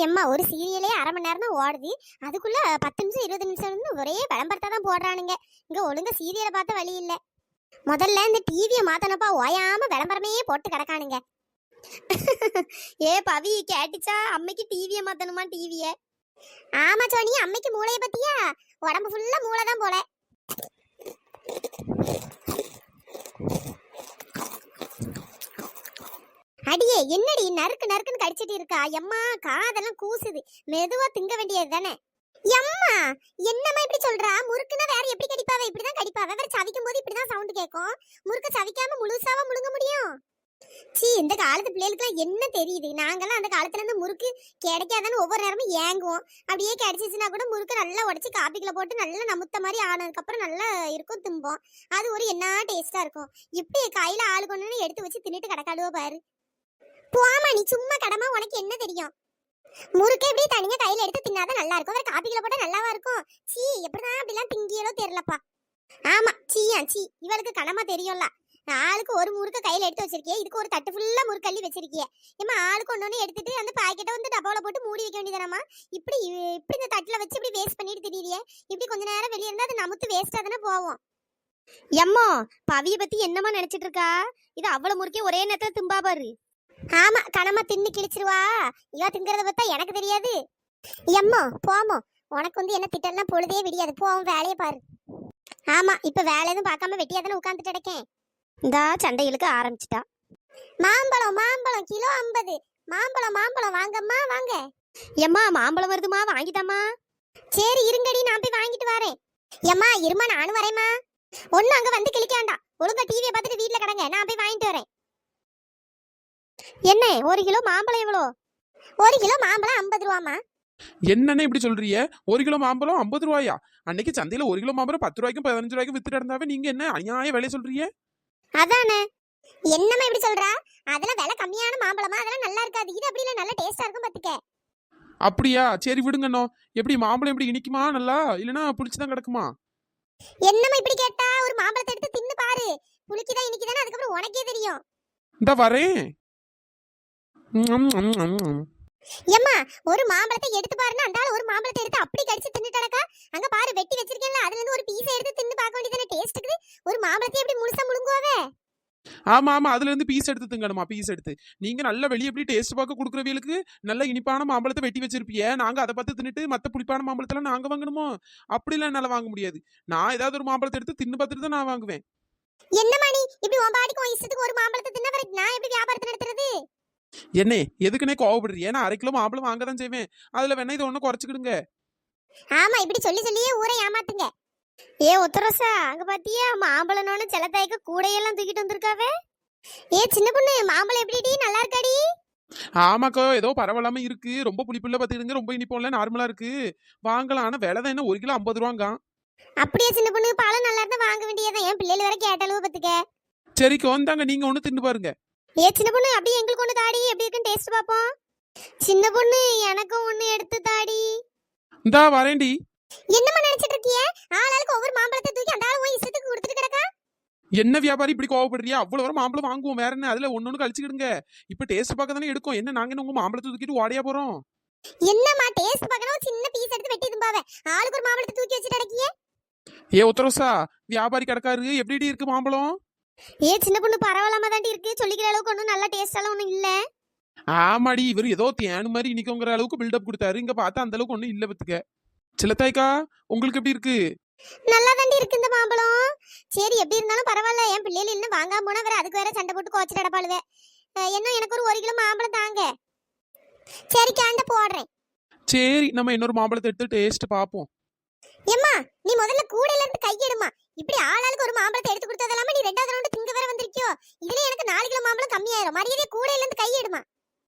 எம்மா ஒரு சீரியலே அரை மணி நேரம் தான் ஓடுது. அதுக்குள்ள 10 நிமிஷம் 20 நிமிஷம் ஒரே விளம்பரத்தை தான் போடுறானுங்க. இங்க ஒழுங்கா சீரியலை பார்த்த வழி இல்ல. முதல்ல இந்த டிவியை மாத்தனப்பா ஓயாம விளம்பரமே போட்டு கிடக்கானுங்க. பவி கேட்டுச்சா? அம்மைக்கு டிவியை மாத்தணுமா? டிவிய ஆமா சோனி, அம்மைக்கு மூளைய பத்தியா? உடம்பு ஃபுல்லா மூளை தான் போல. அடியே என்னடி நறுக்கு நறுக்குன்னு கடிச்சிட்டு இருக்கா? எம்மா காதெல்லாம் கூசுது. மெதுவா திங்க வேண்டியது தானே. எம்மா என்னம்மா இப்படி சொல்றா? முறுக்குன்னா வேற எப்படி கடிப்பாவ? இப்படிதான் கடிப்பாவ. வேற சவிக்கும் போது இப்படிதான் சவுண்ட் கேட்கும். முறுக்க சவிக்காம முழுசாவா முழுங்க முடியும்? சீ, இந்த காலத்து பிள்ளைகளுக்குலாம் என்ன தெரியுது? நாங்கெல்லாம் அந்த காலத்துல இருந்து முறுக்கு கிடைக்காதான்னு ஒவ்வொரு நேரமும் ஏங்குவோம். அப்படியே கிடைச்சிச்சுன்னா கூட முறுக்கு நல்லா உடச்சி காப்பிக்குள்ள போட்டு நல்லா நமுத்த மாதிரி ஆனதுக்கு அப்புறம் நல்லா இருக்கும், திம்போம். அது ஒரு என்ன டேஸ்டா இருக்கும். இப்படி கையில ஆளு கொண்டு எடுத்து வச்சு தின்னுட்டு கிடக்காடுவோ பாரு. போமா நீ சும்மா கடமா, உனக்கு என்ன தெரியும்? முறுக்கே இப்படி தனியா கையில எடுத்து தின்னாதான் நல்லா இருக்கும். வேற காப்பிக்குள்ள போட்டா நல்லாவா இருக்கும்? சீ, எப்படிதான் அப்படிலாம் திங்கியலோ தெரியலப்பா. ஆமா சீயா சீ, இவளுக்கு கனமா தெரியும்ல. ஆளுக்கு ஒரு முறுக்க கையில எடுத்து வச்சிருக்கியே, இதுக்கு ஒரு தட்டு ஃபுல்லா முறுக்கள்ளி வச்சிருக்கியே. ஏமா ஆளுக்கு ஒண்ணு எடுத்துட்டு அந்த பாக்கெட்டை வந்து டப்பால போட்டு மூடி வைக்க வேண்டியதானமா? இப்படி இப்படி இந்த தட்டுல வச்சு இப்படி வேஸ்ட் பண்ணிட்டு தெரியுறியே. இப்படி கொஞ்ச நேரம் வெளியே இருந்தா அது நமத்து வேஸ்டா தானே போவோம். எம்மோ பவிய பத்தி என்னமா நினைச்சிட்டு இருக்கா? இது அவ்வளவு முறுக்கே ஒரே நேரத்துல திம்பா பாரு. ஆமா கனமா தின்னு கிழிச்சிருவா. இவ திங்கறத பார்த்தா எனக்கு தெரியாது. எம்மோ போமோ, உனக்கு வந்து என்ன திட்டம்லாம் பொழுதே விடியாது. போவோம் வேலையை பாரு. ஆமா இப்ப வேலை எதுவும் பார்க்காம வெட்டியா தானே உட்காந்துட்டு கிடக்கேன். இந்த சண்டைகளுக்கு ஆரம்பிச்சிட்டா. மாம்பழம் மாம்பழம் கிலோ 50. மாம்பழம் மாம்பழம் வாங்கம்மா வாங்க. எம்மா மாம்பழம் வருதுமா, வாங்கிட்டாமா? சரி இருங்கடி, நான் போய் வாங்கிட்டு வரேன். எம்மா இருமா, நானும் வரேம்மா. ஒண்ணு அங்க வந்து கிளிக்காண்டா, ஒழுங்கா டிவியை பார்த்துட்டு வீட்டுல கிடங்க, நான் போய் வாங்கிட்டு வரேன். என்ன 1 கிலோ மாம்பழம் எவ்வளோ? 1 கிலோ மாம்பழம் 50 ரூபாமா. என்னன்னு இப்படி சொல்றீங்க? 1 கிலோ மாம்பழம் 50 ரூபாயா? அன்னைக்கு சந்தையில 1 கிலோ மாம்பழம் 10 ரூபாய்க்கும் 15 ரூபாய்க்கும் வித்துட்டு இருந்தாவே, நீங்க என்ன அநியாய விலை சொல்றீங்க? அதானே, என்னம்மா இப்படி சொல்றா? அதெல்லாம் விலை கம்மியான மாம்பழமா, அதெல்லாம் நல்லா இருக்காது. இது அப்படி இல்ல, நல்லா டேஸ்டா இருக்கும் பாத்துக்க. அப்படியா? சரி விடுங்கண்ணோ. எப்படி மாம்பழம் எப்படி இனிக்குமா நல்லா, இல்லனா புளிச்சுதான் கிடக்குமா? என்னம்மா இப்படி கேட்டா? ஒரு மாம்பழத்தை எடுத்து தின்னு பாரு. புளிக்குதா இனிக்குதானே அதுக்கப்புறம் உனக்கே தெரியும். இந்த வரேன். எம்மா ஒரு மாம்பழத்தை எடுத்து பாருன்னா, அந்த ஆள் ஒரு மாம்பழத்தை எடுத்து அப்படி கடிச்சு தின்னுட்டடக்கா. அங்க பாரு வெட்டி வச்சிருக்கேன்ல, அதுல இருந்து ஒரு பீஸ் எடுத்து தின்னு பார்க்க வேண்டியதானே. டேஸ்ட்டுக்கு ஒரு மாம்பழத்தை எப்படி முழுசா முழுங்குவாவே? ஆமா ஆமா, அதுல இருந்து பீஸ் எடுத்து திங்கணுமா? பீஸ் எடுத்து நீங்க நல்ல வெளியே எப்படி டேஸ்ட் பார்க்க கொடுக்குறவங்களுக்கு நல்ல இனிப்பான மாம்பழத்தை வெட்டி வச்சிருப்பிய. நாங்க அதை பார்த்து தின்னுட்டு மத்த புளிப்பான மாம்பழத்தெல்லாம் நாங்க வாங்கணுமோ? அப்படிலாம் என்னால வாங்க முடியாது. நான் ஏதாவது ஒரு மாம்பழத்தை எடுத்து தின்னு பார்த்துட்டு தான் நான் வாங்குவேன். என்னம்மா நீ இப்படி உன் பாடிக்கு உன் இஷ்டத்துக்கு ஒரு மாம்பழத்தை தின்ன வரை நான் எப்படி வியாபாரத்தை நடத்துறது? என்ன எதுக்குன்னே கோவப்படுறீங்க? நான் 1/2 கிலோ மாம்பழம் வாங்க தான் செய்வேன். அதுல வேணா இதை ஒண்ணு குறைச்சிக்கிடுங்க. ஆமா இப்படி சொல்லி சொல்லியே ஊரை ஏமாத்துங்க. உத்தரசா, அங்க பாத்தியா மாம்பழம்னு செல்லத்தாய்க்கு கூடையெல்லாம் தூக்கிட்டு வந்திருக்காவே. சின்ன பொண்ணு, மாம்பழம் எப்படிடி, நல்லா இருக்காடி? ஆமாக்கா, ஏதோ பரவாயில்லாம இருக்கு. ரொம்ப புளிப்புள்ள பாத்துக்கிடுங்க, ரொம்ப இனிப்போம்ல, நார்மலா இருக்கு. வாங்கலாம். ஆனா விலை தான் என்ன 1 கிலோ 50 ரூபாங்க. அப்படியே சின்ன பொண்ணு, பழம் நல்லா இருந்தா வாங்க வேண்டியதான். என் பிள்ளைகள் வேற கேட்டாலும் பாத்துக்க. சரிக்கா வந்தாங்க, நீங்க ஒண்ணு தின்னு பாருங்க. சின்ன பொண்ணு, அப்படியே எங்களுக்கு ஒண்ணு தாடி, எப்படி இருக்குன்னு டேஸ்ட் பாப்போம். சின்ன பொண்ணு, எனக்கும் ஒண்ணு எடுத்து தாடி. இந்தா வரேன்டி. என்னமா நினைச்சிட்டு இருக்கிய? ஆளாளுக்கு ஒவ்வொரு மாம்பழத்தை தூக்கி அந்த ஆளு போய் இஷ்டத்துக்கு கொடுத்துட்டு கிடக்கா. என்ன வியாபாரி இப்படி கோவப்படுறியா? அவ்வளவு வர மாம்பழம் வாங்குவோம், வேற என்ன? அதுல ஒண்ணு கழிச்சுக்கிடுங்க. இப்ப டேஸ்ட் பார்க்க தானே எடுக்கும். என்ன நாங்க உங்க மாம்பழத்தை தூக்கிட்டு ஓடையா போறோம்? என்னமா டேஸ்ட் பார்க்கணும், சின்ன பீஸ் எடுத்து வெட்டி தும்பாவே. ஆளுக்கு ஒரு மாம்பழத்தை தூக்கி வச்சுட்டு கிடக்கிய. உத்தரசா, வியாபாரி கிடக்காரு. எப்படி இருக்கு மாம்பழம்? சின்ன பொண்ணு, பரவாயில்லாம தாண்டி இருக்கு. சொல்லிக்கிற அளவுக்கு ஒன்றும் நல்ல டேஸ்டாலாம் ஒன்றும் இல்ல. ஆமாடி, இவர் ஏதோ தேனு மாதிரி இனிக்குங்கிற அளவுக்கு பில்டப் கொடுத்தாரு. இங்க பார்த்தா அந்த அளவுக்கு ஒண்ணும் இல்ல பத்துக்க. சிலத்தாய்க்கா, உங்களுக்கு எப்படி இருக்கு? நல்லா தாண்டி இருக்கு இந்த மாம்பழம். சரி எப்படி இருந்தாலும் பரவாயில்ல. என் பிள்ளைகள் இன்னும் வாங்காம போனா வேற அதுக்கு வேற சண்டை போட்டு கோச்சிட்டு அடப்பாளுவே. என்ன எனக்கு ஒரு 1 கிலோ மாம்பழம் தாங்க. சரி கேண்ட போடுறேன். சரி, நம்ம இன்னொரு மாம்பழத்தை எடுத்து டேஸ்ட் பாப்போம். ஏம்மா நீ முதல்ல கூடையில இருந்து கையெடுமா. இப்படி ஆளாளுக்கு ஒரு மாம்பழத்தை எடுத்து கொடுத்ததெல்லாம நீ 2வது ரவுண்ட் திங்க வேற வந்திருக்கியோ. இதுல எனக்கு 4 கிலோ மாம்பழம் கம்மியாயிரும். மரியாதை கூடையில இருந்து கையெடுமா.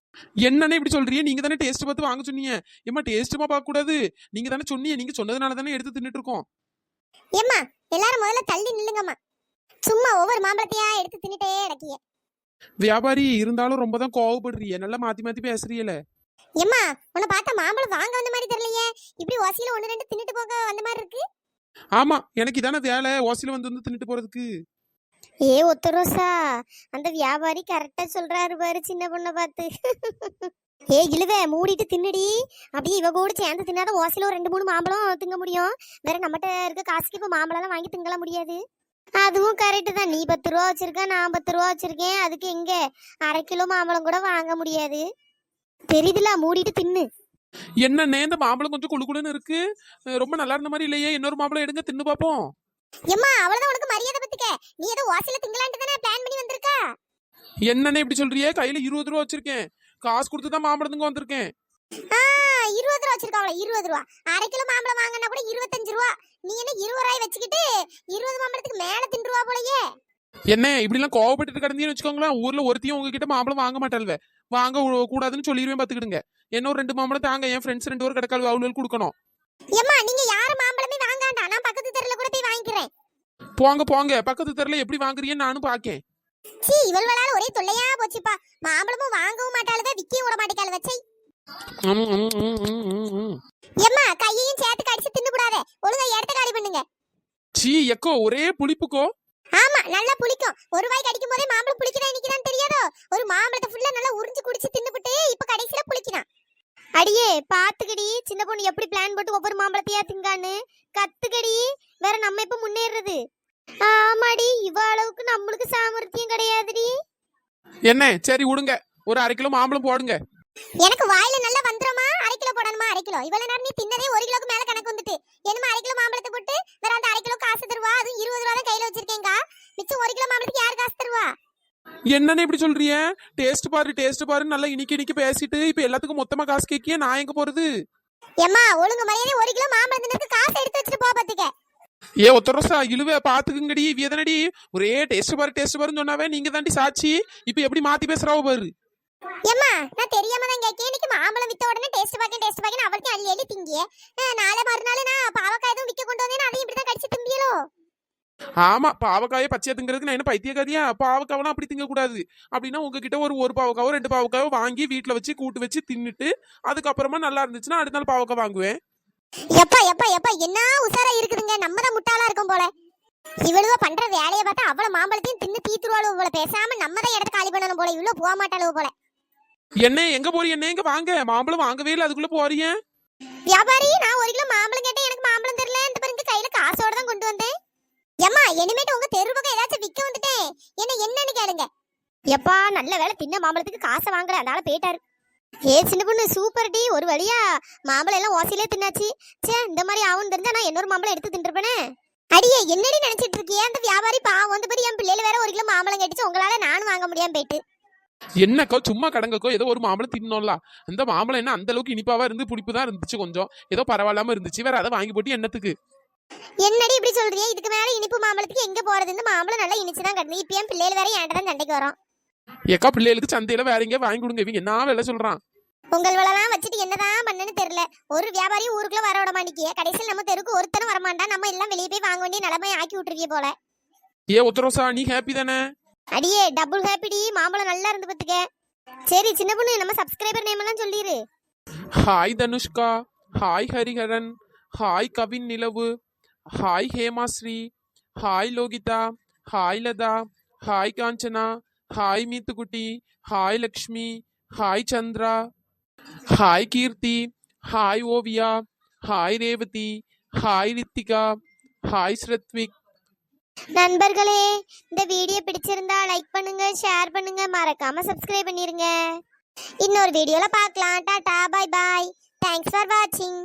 என்னன்னு இப்படி சொல்றீங்க? நீங்க தானே டேஸ்ட் பார்த்து வாங்க சொன்னீங்க. ஏமா டேஸ்ட்டுமா பார்க்க கூடாது? நீங்க தானே சொன்னீங்க. நீங்க சொன்னதுனால தானே எடுத்து தின்னுட்டு இருக்கோம். ஏம்மா எல்லாரும் முதல்ல தள்ளி நில்லுங்கம்மா. சும்மா ஒவ்வொரு மாம்பழத்தையா எடுத்து தின்னுட்டே கிடக்கிய. வியாபாரி இருந்தாலும் ரொம்ப தான் கோவப்படுறீங்க. நல்லா மாத்தி மாத்தி பேசுறீல. ஏம்மா உன்னை பார்த்தா மாம்பழம் வாங்க வந்த மாதிரி தெரியலையே. இப்படி ஓசியில 1 2 தின்னுட்டு போக வந்த மாதிரி இருக்கு. ஆமா, எனக்கு இதான வேலை, ஓசில வந்து தின்னுட்டு போறதுக்கு. ஒத்தரோசா, அந்த வியாபாரி கரெக்டா சொல்றாரு பாரு சின்ன பொண்ணை பார்த்து. ஏ இழுவே மூடிட்டு தின்னுடி. அப்படியே இவ கூட சேர்ந்து தின்னாத ஓசையில ஒரு 2-3 மாம்பழம் திங்க முடியும். வேற நம்மகிட்ட இருக்க காசுக்கு இப்ப மாம்பழம் வாங்கி திங்கலாம் முடியாது. அதுவும் கரெக்டு தான். நீ 10 ரூபா வச்சிருக்க, நான் 10 ரூபா வச்சிருக்கேன். அதுக்கு எங்க 1/2 கிலோ மாம்பழம் கூட வாங்க முடியாது. தெரியுதுல, மூடிட்டு தின்னு. என்னண்ணே இந்த மாம்பழம் கொஞ்சம் குளு குளுன்னு இருக்கு, ரொம்ப நல்லா இருந்த மாதிரி இல்லையே. இன்னொரு மாம்பழம் எடுங்க தின்னு பாப்போம். எம்மா அவ்வளவுதான் உனக்கு மரியாதை பத்துக்க. நீ ஏதோ ஓசையில திங்கலான்ட்டு தானே பிளான் பண்ணி வந்திருக்கா. என்னண்ணே இப்படி சொல்றியே? கையில 20 ரூபா வச்சிருக்கேன், காசு கொடுத்து தான் மாம்பழத்துக்கு வந்திருக்கேன். 20 ரூபா வச்சிருக்காவளா? 20 ரூபா. 1/2 கிலோ மாம்பழம் வாங்கினா கூட 25 ரூபா. நீ என்ன 20 ரூபாய் வச்சுக்கிட்டு 20 மாம்பழத்துக்கு மேல தின்றுவா போலயே. என்ன இப்படி எல்லாம் கோவப்பட்டு கிடந்தீங்கன்னு வச்சுக்கோங்களேன், ஊர்ல ஒருத்தையும் உங்ககிட்ட மாம்பழம் வாங்க மாட்டாள்வே. வாங்க கூடாதுன்னு சொல்லிடுவேன் பாத்துக்கிடுங்க. என்ன ஒரு 2 மாம்பழம் தாங்க, என் ஃப்ரெண்ட்ஸ் 2 பேர் கிடக்காள், அவளுக்கு கொடுக்கணும். ஏம்மா நீங்க யார மாம்பழமே வாங்காண்டா, நான் பக்கத்து தெருல கூட போய் வாங்கிக்கிறேன். போங்க போங்க, பக்கத்து தெருல எப்படி வாங்குறீன்னு நானும் பாக்கேன். சீ இவள்வளால ஒரே தொல்லையா போச்சுப்பா. மாம்பழமும் வாங்கவும் மாட்டாளுவே, விக்கவும் விட மாட்டேக்காள் வச்சை. எம்மா கையையும் சேர்த்து கடிச்சு தின்னு கூடாதே. ஒழுங்கா இடத்த காலி பண்ணுங்க. சீ எக்கோ, ஒரே புளிப்புக்கோ. ஆமா நல்லா புளிக்கும். ஒரு வாய் கடிக்கும் போதே மாம்பழம் புளிக்குதா நிக்கிறான்னு தெரியாதோ. ஒரு மாம்பழத்தை ஃபுல்லா நல்லா உறிஞ்சு குடிச்சு தின்னுபிட்டு இப்ப கடைசியில புளிக்கிறான். அடியே பாத்துக்கடி, சின்ன பொண்ணு எப்படி பிளான் போட்டு ஒவ்வொரு மாம்பழத்தையா திங்கான்னு கத்துக்கடி. வேற நம்ம இப்ப முன்னேறது. ஆமாடி, இவ அளவுக்கு நம்மளுக்கு சாமர்த்தியம் கிடையாதுடி. என்ன சரி விடுங்க, ஒரு 1/2 கிலோ மாம்பழம் போடுங்க. எனக்கு வாயில நல்லா வந்துருமா? 1/2 கிலோ போடணுமா? 1/2 கிலோ இவ்வளவு நேரம் நீ தின்னதே 1 கிலோக்கு மேல கணக்கு வந்துட்டு. என்னமா 1/2 கிலோ மாம்பழத்தை போட்டு வேற அந்த 1/2 கிலோ காசு தருவா? அதுவும் 20 ரூபா தான் கையில வச்சிருக்கேங்க. மிச்சம் 1 கிலோ மாம்பழத்துக்கு யார் காசு தருவா? என்னன்னு இப்படி சொல்றிய? டேஸ்ட் பாரு நல்லா இனிக்கி பேசிட்டு இப்ப எல்லாத்துக்கும் மொத்தமா காசு கேக்கிய, நான் எங்க போறது? ஏம்மா ஒழுங்கு மரியாதை 1 கிலோ மாம்பழம் தின்னதுக்கு காசு எடுத்து வச்சுட்டு போ பாத்துக்க. ஏ ஒத்தரசா இழுவ பாத்துக்குங்கடி, வியதனடி. ஒரே டேஸ்ட் பாருன்னு சொன்னாவே நீங்க தாண்டி சாட்சி. இப்ப எப்படி மாத்தி பேசுறாவோ பாரு. ஏம்மா நான் தெரியாம தான் கேக்கேன். இன்னைக்கு மாம்பழம் வித்த உடனே டேஸ்ட் பாக்கேன் அவளுக்கு அள்ளி அள்ளி திங்கியே. நாளை மறுநாள் நான் பாவக்காய் எதுவும் விக்க கொண்டு வந்தேன்னா அதையும் இப்படிதான் கடிச்சு திம்பியலோ. ஆமா, பாவக்காயை பச்சையா திங்கிறதுக்கு நான் என்ன பைத்தியக்காரியா? பாவக்காவெல்லாம் அப்படி திங்க கூடாது. அப்படின்னா உங்ககிட்ட ஒரு பாவக்காவோ 2 பாவக்காவோ வாங்கி வீட்டுல வச்சு கூட்டு வச்சு தின்னுட்டு அதுக்கப்புறமா நல்லா இருந்துச்சுன்னா அடுத்த நாள் பாவக்காய் வாங்குவேன். எப்பா எப்பா எப்பா என்ன உசாரா இருக்குதுங்க. நம்ம தான் முட்டாளா இருக்கும் போல. இவ்வளவு பண்ற வேலையை பார்த்தா அவ்வளவு மாம்பழத்தையும் தின்னு தீத்துருவாளோ போல. பேசாம நம்ம தான் இடத்த காலி பண்ணணும் போல. இவ்வளவு போக மாட்டாளோ போல. என்ன எங்க போறீ? என்ன எங்க வாங்க, மாம்பழம் வாங்கவே இல்லை, அதுக்குள்ள போறீங்க. வியாபாரி நான் 1 கிலோ மாம்பழம் கேட்டேன், எனக்கு மாம்பழம் தெரியல. இந்த பாருங்க கையில காசோட தான் கொண்டு வந்தேன். ஏம்மா இனிமேட்டு உங்க தெரு பக்கம் ஏதாச்சும் விக்க வந்துட்டேன் என்னன்னு கேளுங்க. எப்பா நல்ல வேலை தின்ன மாம்பழத்துக்கு காசை வாங்குற, அதனால போயிட்டாரு. ஏ சின்ன பொண்ணு சூப்பர் டி, ஒரு வழியா மாம்பழம் எல்லாம் ஓசையிலே தின்னாச்சு. சே இந்த மாதிரி ஆகும் தெரிஞ்சா நான் இன்னொரு மாம்பழம் எடுத்து தின்றுப்பேனே. அடியே என்னடி நினைச்சிட்டு இருக்கியே? அந்த வியாபாரி பாவம் வந்து போய் என் பிள்ளைல வேற 1 கிலோ மாம்பழம் கேட்டுச்சு, உங்களால நானும் வாங்க முடியாம போயிட்டு. என்னக்கோ சும்மா கடங்கக்கோ, ஏதோ ஒரு மாம்பழம் தின்னோம்ல. அந்த மாம்பழம் என்ன அந்த அளவுக்கு இனிப்பாவா இருந்து புளிப்பு தான் இருந்துச்சு, கொஞ்சம் ஏதோ பரவாயில்லாம இருந்துச்சு. வேற அதை வாங்கி போட்டு என்னத்துக்கு? என்னடி இப்படி சொல்றியே? இதுக்கு மேல இனிப்பு மாம்பழத்துக்கு எங்க போறது? இந்த மாம்பழம் நல்லா இனிச்சுதான் கிடந்து. இப்ப என் பிள்ளைல வேற என்கிட்ட தான் சண்டைக்கு வரும். ஏக்கா பிள்ளைகளுக்கு சந்தையில வேற எங்க வாங்கி கொடுங்க, இவங்க என்ன வேலை சொல்றான்? உங்களெல்லாம் வச்சுட்டு என்னதான் பண்ணனு தெரியல. ஒரு வியாபாரியும் ஊருக்குள்ள வர விட மாட்டேங்கிய. கடைசியில் நம்ம தெருக்கு ஒருத்தனும் வரமாட்டா. நம்ம எல்லாம் வெளியே போய் வாங்க வேண்டிய நிலைமை ஆக்கி விட்டுருக்கிய போல. ஏ உத்தரோசா நீ ஹாப்பி தானே? அடியே டபுள் ஹாப்பிடி, மாம்பழம் நல்லா இருந்து பத்துக்க. சரி சின்ன பொண்ணு, நம்ம சப்ஸ்கிரைபர் நேம் எல்லாம் சொல்லிரு. Hi Dhanushka, hi Hariharan, hi Kavin Nilavu, hi Hemasri, hi Lokitha, hi Latha, hi Kanchana, hi Meethukutti, hi Lakshmi, hi Chandra, hi Keerthi, hi Oviya, hi Revathi, hi Rithika, hi Srathvik. நண்பர்களே இந்த வீடியோ பிடிச்சிருந்தா லைக் பண்ணுங்க, ஷேர் பண்ணுங்க, மறக்காம சப்ஸ்கிரைப் பண்ணிருங்க. இன்னொரு வீடியோல பார்க்கலாம். Tata bye bye. Thanks for வாட்சிங்.